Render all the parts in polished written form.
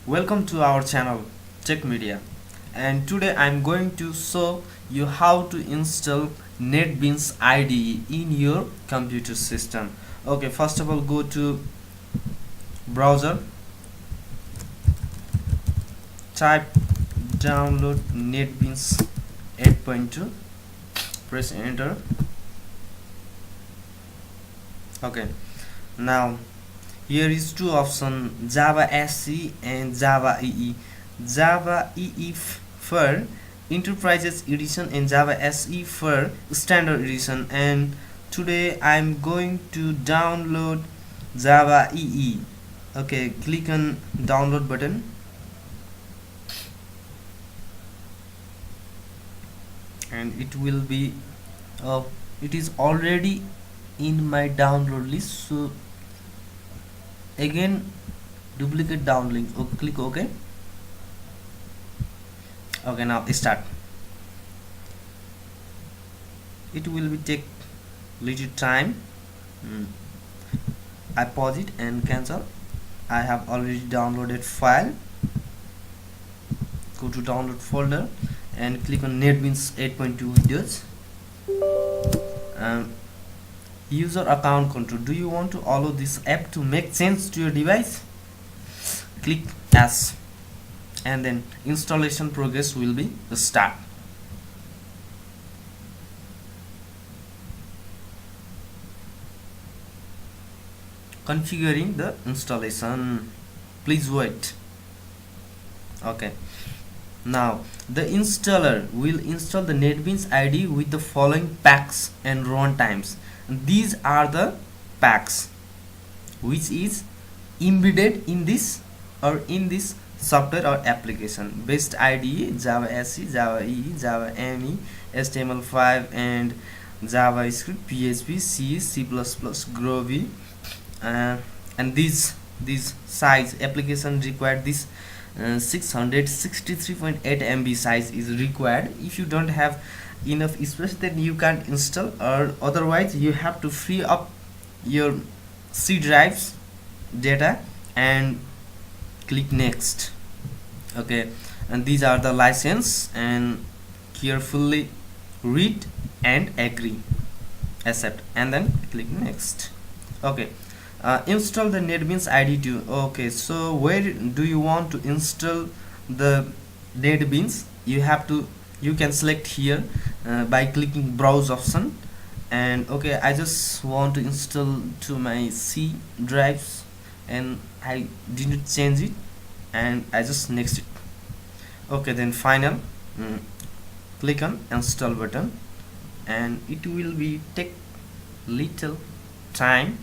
Welcome to our channel Tech Media, and today I'm going to show you how to install Netbeans IDE in your computer system. Okay, first of all, go to browser, type download Netbeans 8.2, press enter. Okay, now here is two options, Java SE and Java EE. Java EE for Enterprises Edition and Java SE for Standard Edition, and today I'm going to download Java EE. Okay, click on download button, and it will be it is already in my download list, so again duplicate down link. Okay, click OK. Okay, now start. It will be take little time. I pause it and cancel. I have already downloaded file. Go to download folder and click on Netbeans 8.2 Windows. User account control. Do you want to allow this app to make change to your device? Click yes, and then installation progress will be start. Configuring the installation. Please wait. Okay, now the installer will install the Netbeans IDE with the following packs and run times. These are the packs which is embedded in this software or application. Based IDE, Java SE, Java EE, Java ME, HTML5 and JavaScript, PHP, C, C++, Groovy, and these size application required this 663.8 MB size is required. If you don't have enough space, then you can't install, or otherwise you have to free up your C drives data and click next. Okay, and these are the license, and carefully read and agree, accept, and then click next. Okay, install the Netbeans IDE too. Okay, so where do you want to install the Netbeans? You can select here by clicking browse option, and okay, I just want to install to my C drives and I didn't change it, and I just next it. Okay, then final, click on install button, and it will be take little time.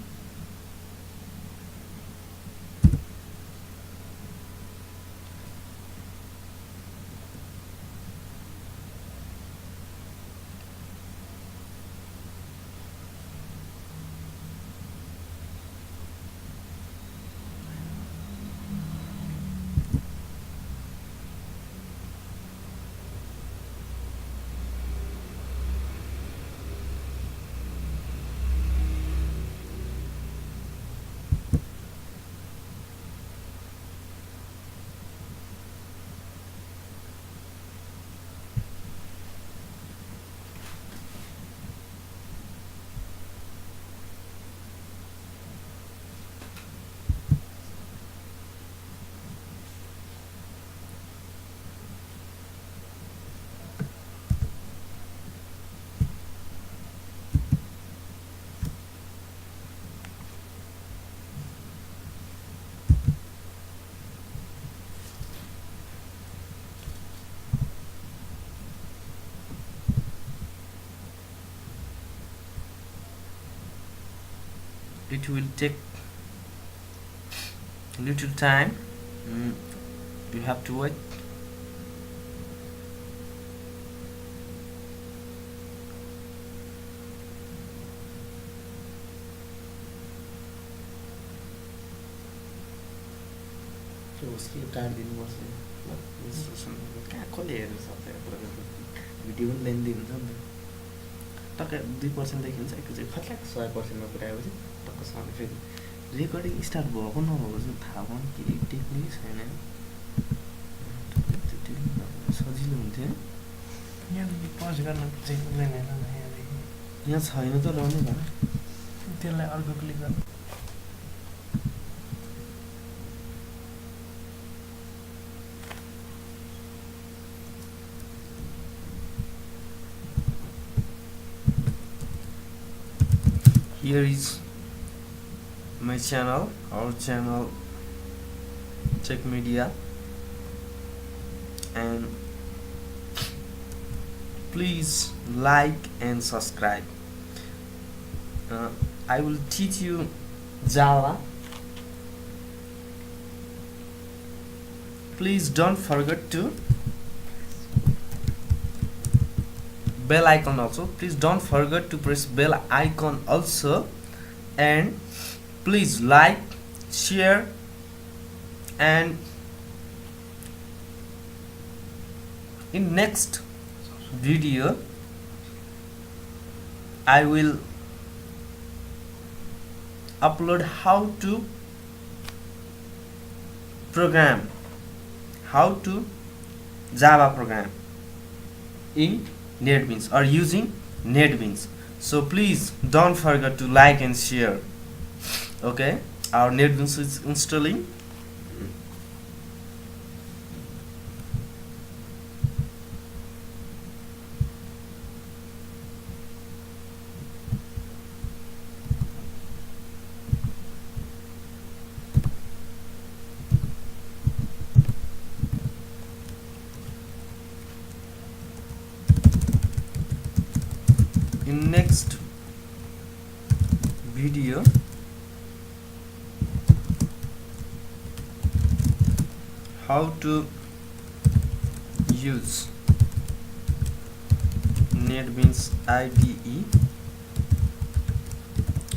It will take little time. You have to wait. उसकी time दिनुपर्छ कहाँ कसले हेर्नु सक्छ video पनि लेन्दी हुन्छ नि त टक्क 2% देखिन्छ एकैचोटि खट्ल्याक 100%मा पुऱ्याएपछि टक्क सबै फेरि रेकर्डिङ स्टार्ट भएको नभएको चाहिँ थाहा भयो के टेक्निक छैन। सजिलो हुन्थ्यो यहाँदेखि पज गर्न चाहिँ हुँदैन यहाँदेखि यहाँ छैन त रहने भन त्यसलाई अर्को क्लिक गर्नु Here is my channel, our channel Tech Media, and please like and subscribe. I will teach you Java. Please don't forget to bell icon also. Please don't forget to press bell icon also, and please like, share, and in next video I will upload how to program, how to Java program in Netbeans or using Netbeans. So please don't forget to like and share. Okay, our Netbeans is installing. In next video how to use Netbeans IDE.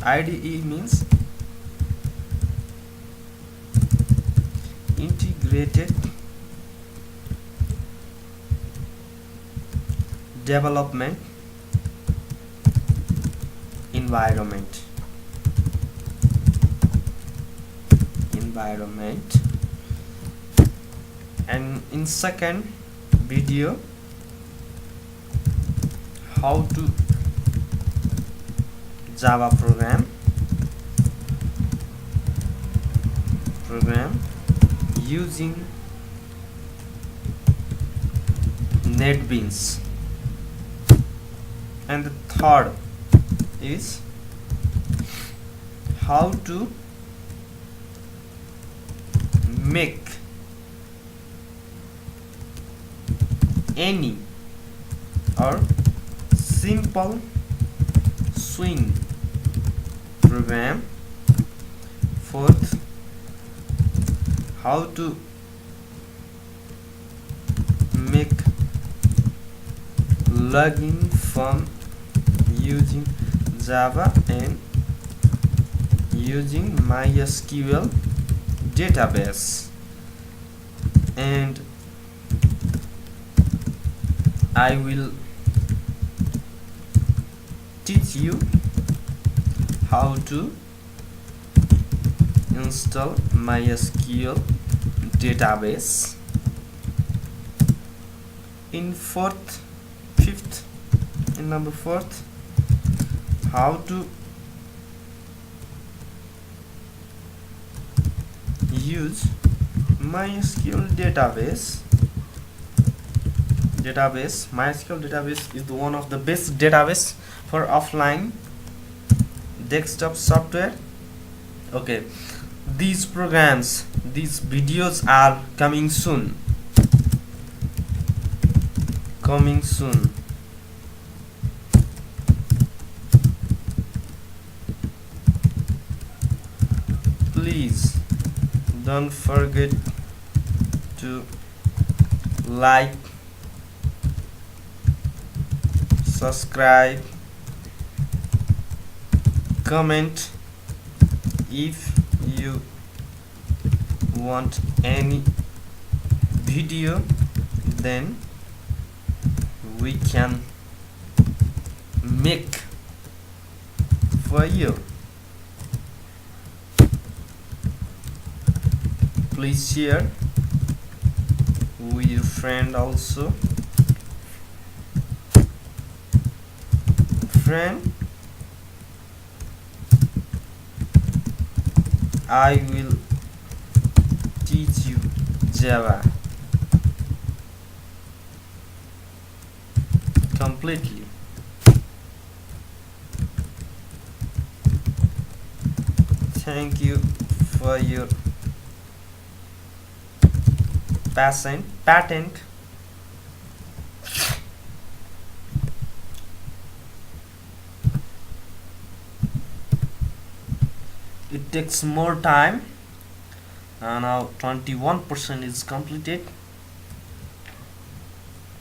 IDE means integrated development environment. And in second video how to Java program using Netbeans. And the third is how to make any or simple swing program. Fourth, how to make login form using Java and using MySQL database. And I will teach you how to install MySQL database. In number fourth, how to use MySQL database. MySQL database is one of the best database for offline desktop software. Okay, these programs, these videos are coming soon. Please don't forget to like, subscribe, comment. If you want any video, then we can make for you. Please share with your friend also. Friend, I will teach you Java completely. Thank you for your patent. It takes more time. Now 21% is completed.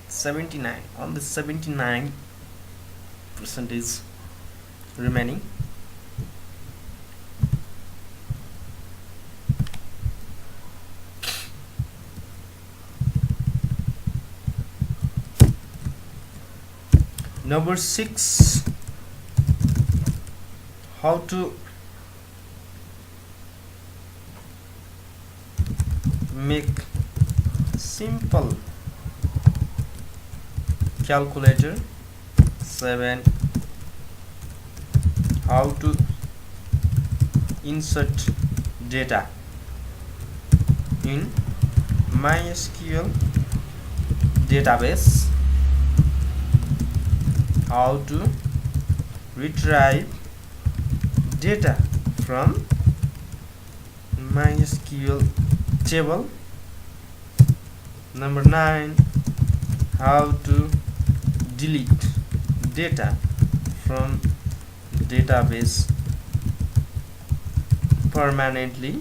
79, only 79% is remaining. Number 6, how to make simple calculator. 7, how to insert data in MySQL database. How to retrieve data from MySQL table. Number 9, how to delete data from database permanently.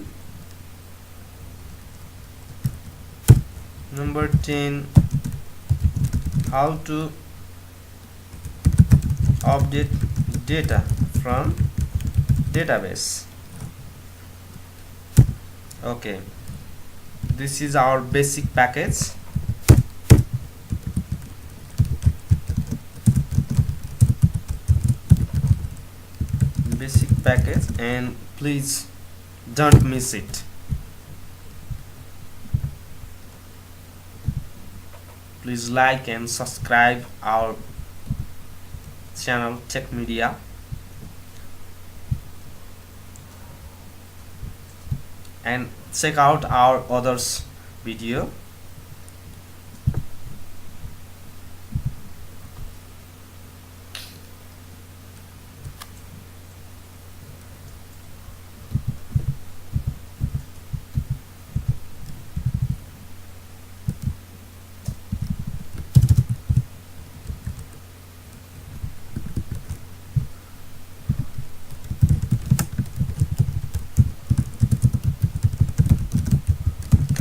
Number 10, how to update data from database. Okay, this is our basic package. And please don't miss it. Please like and subscribe our channel Tech Media, and check out our others video.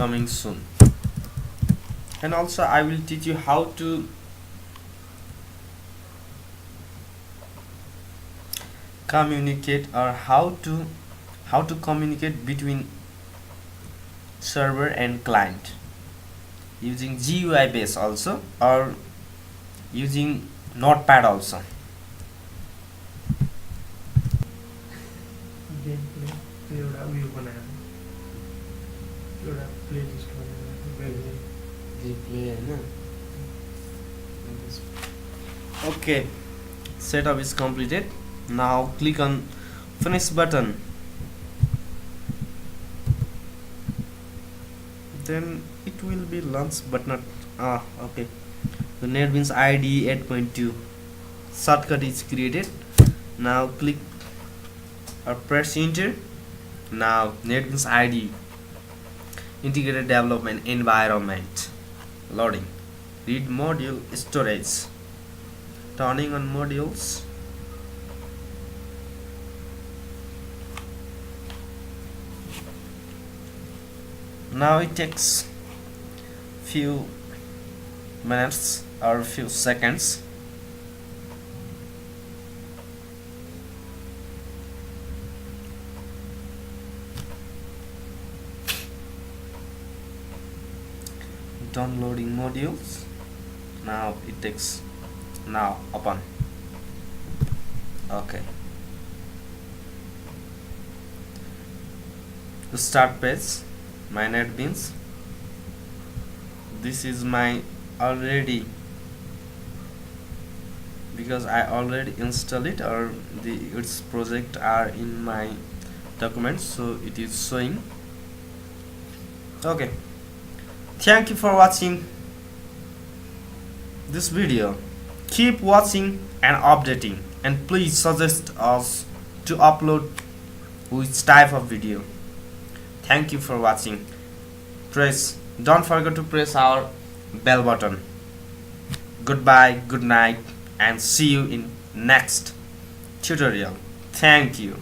Coming soon. And also I will teach you how to communicate, or how to communicate between server and client using GUI base also, or using Notepad also. एउटा उयो बनाएर एउटा playlist बनाएर replay हैन. Okay, setup is completed. Now click on finish button. Then it will be launched, but not okay. The Netbeans IDE 8.2 shortcut is created. Now click or press enter. Now Netbeans IDE integrated development environment loading. Read module storage. Turning on modules. Now it takes few minutes or few seconds. Downloading modules. Now it takes. Now open. Okay, the start page, my Netbeans, this is my already, because I already installed it, or its project are in my documents, so it is showing. Okay, thank you for watching this video. Keep watching and updating, and please suggest us to upload which type of video. Thank you for watching. Don't forget to press our bell button. Goodbye, good night, and see you in next tutorial. Thank you.